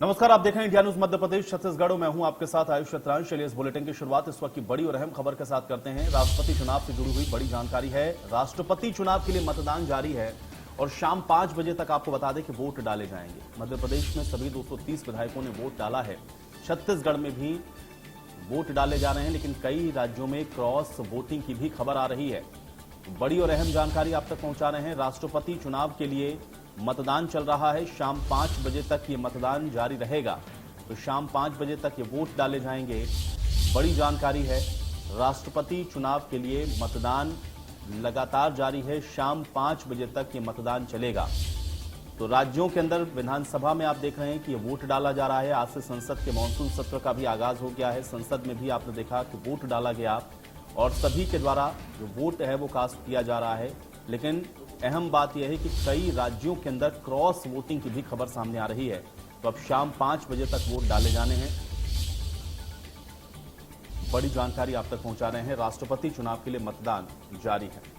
नमस्कार, आप देख रहे हैं इंडिया न्यूज मध्य प्रदेश छत्तीसगढ़। मैं हूं आपके साथ आयुष शतरांश। चलिए इस बुलेटिन की शुरुआत इस वक्त की बड़ी और अहम खबर के साथ करते हैं। राष्ट्रपति चुनाव से जुड़ी हुई बड़ी जानकारी है। राष्ट्रपति चुनाव के लिए मतदान जारी है और शाम 5 बजे तक आपको बता दें कि वोट डाले जाएंगे। मध्य प्रदेश में सभी 230 विधायकों ने वोट डाला है। छत्तीसगढ़ में भी वोट डाले जा रहे हैं, लेकिन कई राज्यों में क्रॉस वोटिंग की भी खबर आ रही है। बड़ी और अहम जानकारी आप तक पहुंचा रहे हैं। राष्ट्रपति चुनाव के लिए मतदान चल रहा है। शाम 5 बजे तक ये मतदान जारी रहेगा, तो शाम 5 बजे तक ये वोट डाले जाएंगे। बड़ी जानकारी है। राष्ट्रपति चुनाव के लिए मतदान लगातार जारी है। शाम 5 बजे तक ये मतदान चलेगा। तो राज्यों के अंदर विधानसभा में आप देख रहे हैं कि ये वोट डाला जा रहा है। आज से संसद के मानसून सत्र का भी आगाज हो गया है। संसद में भी आपने देखा कि वोट डाला गया और सभी के द्वारा जो वोट है वो कास्ट किया जा रहा है। लेकिन अहम बात यह है कि कई राज्यों के अंदर क्रॉस वोटिंग की भी खबर सामने आ रही है। तो अब शाम 5 बजे तक वोट डाले जाने हैं। बड़ी जानकारी आप तक पहुंचा रहे हैं। राष्ट्रपति चुनाव के लिए मतदान जारी है।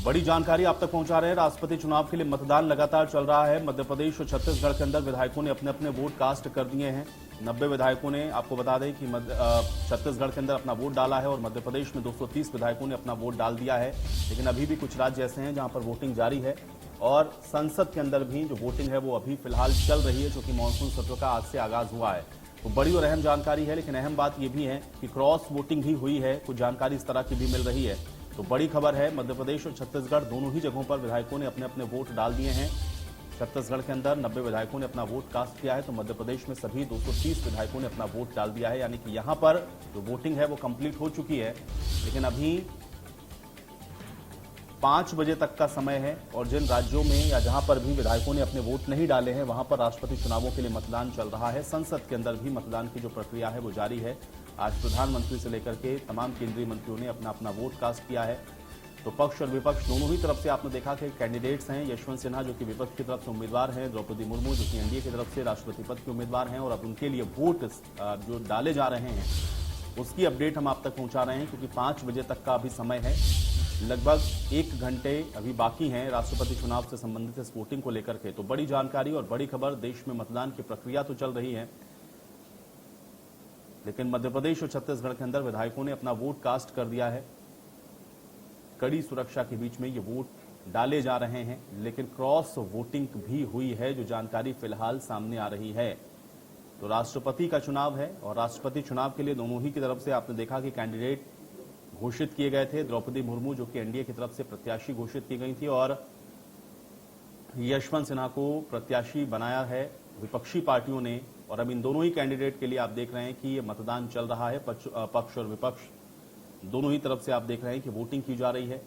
बड़ी जानकारी आप तक पहुंचा रहे हैं। राष्ट्रपति चुनाव के लिए मतदान लगातार चल रहा है। मध्य प्रदेश और छत्तीसगढ़ के अंदर विधायकों ने अपने अपने वोट कास्ट कर दिए हैं। 90 विधायकों ने, आपको बता दें कि छत्तीसगढ़ के अंदर अपना वोट डाला है और मध्य प्रदेश में 230 विधायकों ने अपना वोट डाल दिया है। लेकिन अभी भी कुछ राज्य ऐसे हैं जहां पर वोटिंग जारी है और संसद के अंदर भी जो वोटिंग है वो अभी फिलहाल चल रही है, क्योंकि मानसून सत्र का आज से आगाज हुआ है। तो बड़ी और अहम जानकारी है। लेकिन अहम बात यह भी है कि क्रॉस वोटिंग भी हुई है। कुछ जानकारी इस तरह की भी मिल रही है। तो बड़ी खबर है। मध्य प्रदेश और छत्तीसगढ़ दोनों ही जगहों पर विधायकों ने अपने अपने वोट डाल दिए हैं। छत्तीसगढ़ के अंदर 90 विधायकों ने अपना वोट कास्ट किया है, तो मध्य प्रदेश में सभी 230 विधायकों ने अपना वोट डाल दिया है। यानी कि यहां पर जो वोटिंग है वो कंप्लीट हो चुकी है। लेकिन अभी 5 बजे तक का समय है और जिन राज्यों में या जहां पर भी विधायकों ने अपने वोट नहीं डाले हैं वहां पर राष्ट्रपति चुनावों के लिए मतदान चल रहा है। संसद के अंदर भी मतदान की जो प्रक्रिया है वो जारी है। आज प्रधानमंत्री से लेकर के तमाम केंद्रीय मंत्रियों ने अपना अपना वोट कास्ट किया है। तो पक्ष और विपक्ष दोनों ही तरफ से आपने देखा कि कैंडिडेट्स हैं। यशवंत सिन्हा जो कि विपक्ष की तरफ से उम्मीदवार हैं, द्रौपदी मुर्मू जो कि एनडीए की तरफ से राष्ट्रपति पद के उम्मीदवार हैं, और अब उनके लिए वोट जो डाले जा रहे हैं उसकी अपडेट हम आप तक पहुंचा रहे हैं, क्योंकि 5 बजे तक का अभी समय है। लगभग 1 घंटे अभी बाकी हैं राष्ट्रपति चुनाव से संबंधित इस वोटिंग को लेकर के। तो बड़ी जानकारी और बड़ी खबर। देश में मतदान की प्रक्रिया तो चल रही है, लेकिन मध्य प्रदेश और छत्तीसगढ़ के अंदर विधायकों ने अपना वोट कास्ट कर दिया है। कड़ी सुरक्षा के बीच में ये वोट डाले जा रहे हैं, लेकिन क्रॉस वोटिंग भी हुई है, जो जानकारी फिलहाल सामने आ रही है। तो राष्ट्रपति का चुनाव है और राष्ट्रपति चुनाव के लिए दोनों ही की तरफ से आपने देखा कि कैंडिडेट घोषित किए गए थे। द्रौपदी मुर्मू जो कि एनडीए की तरफ से प्रत्याशी घोषित की गई थी और यशवंत सिन्हा को प्रत्याशी बनाया है विपक्षी पार्टियों ने। और अब इन दोनों ही कैंडिडेट के लिए आप देख रहे हैं कि ये मतदान चल रहा है। पक्ष और विपक्ष दोनों ही तरफ से आप देख रहे हैं कि वोटिंग की जा रही है।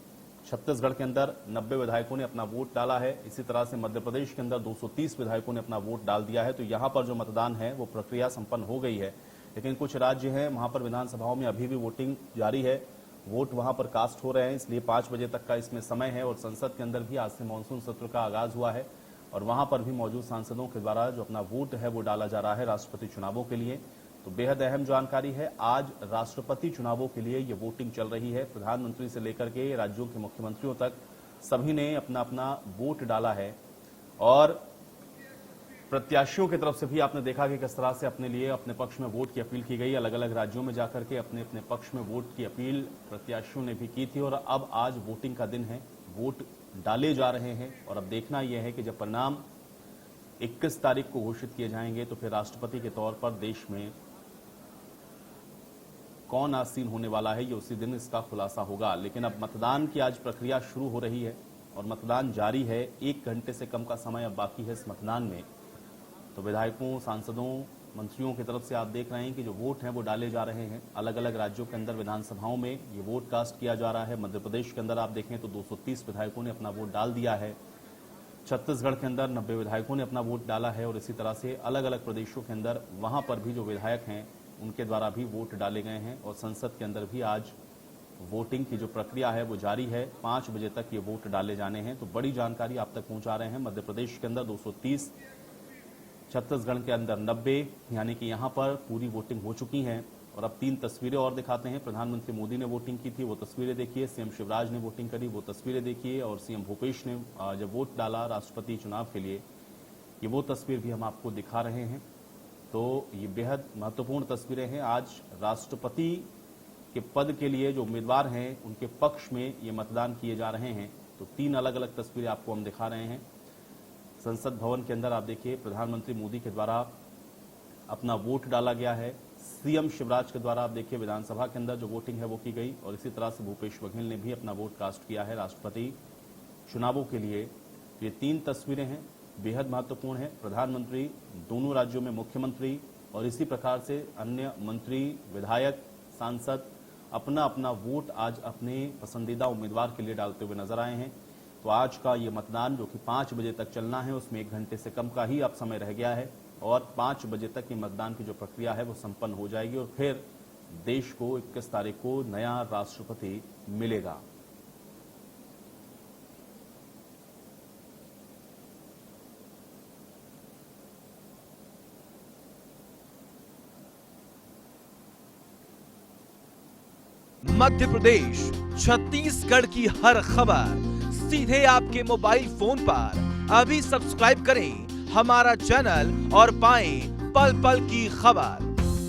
छत्तीसगढ़ के अंदर 90 विधायकों ने अपना वोट डाला है। इसी तरह से मध्य प्रदेश के अंदर 230 विधायकों ने अपना वोट डाल दिया है। तो यहां पर जो मतदान है वो प्रक्रिया संपन्न हो गई है। लेकिन कुछ राज्य हैं वहां पर विधानसभाओं में अभी भी वोटिंग जारी है। वोट वहां पर कास्ट हो रहे हैं, इसलिए 5 बजे तक का इसमें समय है। और संसद के अंदर भी आज से मानसून सत्र का आगाज हुआ है और वहां पर भी मौजूद सांसदों के द्वारा जो अपना वोट है वो डाला जा रहा है राष्ट्रपति चुनावों के लिए। तो बेहद अहम जानकारी है। आज राष्ट्रपति चुनावों के लिए ये वोटिंग चल रही है। प्रधानमंत्री से लेकर के राज्यों के मुख्यमंत्रियों तक सभी ने अपना अपना वोट डाला है। और प्रत्याशियों की तरफ से भी आपने देखा कि किस तरह से अपने लिए अपने पक्ष में वोट की अपील की गई। अलग अलग राज्यों में जाकर के अपने अपने पक्ष में वोट की अपील प्रत्याशियों ने भी की थी। और अब आज वोटिंग का दिन है, वोट डाले जा रहे हैं। और अब देखना यह है कि जब परिणाम 21 तारीख को घोषित किए जाएंगे तो फिर राष्ट्रपति के तौर पर देश में कौन आसीन होने वाला है, ये उसी दिन इसका खुलासा होगा। लेकिन अब मतदान की आज प्रक्रिया शुरू हो रही है और मतदान जारी है। 1 घंटे से कम का समय अब बाकी है इस मतदान में। तो विधायकों, सांसदों, मंत्रियों की तरफ से आप देख रहे हैं कि जो वोट हैं वो डाले जा रहे हैं। अलग अलग राज्यों के अंदर विधानसभाओं में ये वोट कास्ट किया जा रहा है। मध्य प्रदेश के अंदर आप देखें तो 230 विधायकों ने अपना वोट डाल दिया है। छत्तीसगढ़ के अंदर 90 विधायकों ने अपना वोट डाला है। और इसी तरह से अलग अलग प्रदेशों के अंदर वहां पर भी जो विधायक हैं उनके द्वारा भी वोट डाले गए हैं। और संसद के अंदर भी आज वोटिंग की जो प्रक्रिया है वो जारी है। 5 बजे तक ये वोट डाले जाने हैं। तो बड़ी जानकारी आप तक पहुंचा रहे हैं। मध्य प्रदेश के अंदर 230, छत्तीसगढ़ के अंदर 90, यानी कि यहां पर पूरी वोटिंग हो चुकी है। और अब 3 तस्वीरें और दिखाते हैं। प्रधानमंत्री मोदी ने वोटिंग की थी, वो तस्वीरें देखिए। सीएम शिवराज ने वोटिंग करी, वो तस्वीरें देखिए। और सीएम भूपेश ने जब वोट डाला राष्ट्रपति चुनाव के लिए, ये वो तस्वीर भी हम आपको दिखा रहे हैं। तो ये बेहद महत्वपूर्ण तस्वीरें हैं। आज राष्ट्रपति के पद के लिए जो उम्मीदवार हैं उनके पक्ष में ये मतदान किए जा रहे हैं। तो 3 अलग अलग तस्वीरें आपको हम दिखा रहे हैं। संसद भवन के अंदर आप देखिए, प्रधानमंत्री मोदी के द्वारा अपना वोट डाला गया है। सीएम शिवराज के द्वारा आप देखिए विधानसभा के अंदर जो वोटिंग है वो की गई। और इसी तरह से भूपेश बघेल ने भी अपना वोट कास्ट किया है राष्ट्रपति चुनावों के लिए। ये 3 तस्वीरें हैं, बेहद महत्वपूर्ण है। प्रधानमंत्री, दोनों राज्यों में मुख्यमंत्री और इसी प्रकार से अन्य मंत्री, विधायक, सांसद अपना अपना वोट आज अपने पसंदीदा उम्मीदवार के लिए डालते हुए नजर आए हैं। तो आज का ये मतदान जो कि 5 बजे तक चलना है, उसमें 1 घंटे से कम का ही अब समय रह गया है। और 5 बजे तक ये मतदान की जो प्रक्रिया है वो संपन्न हो जाएगी और फिर देश को 21 तारीख को नया राष्ट्रपति मिलेगा। मध्य प्रदेश, छत्तीसगढ़ की हर खबर सीधे आपके मोबाइल फोन पर। अभी सब्सक्राइब करें हमारा चैनल और पाएं पल पल की खबर।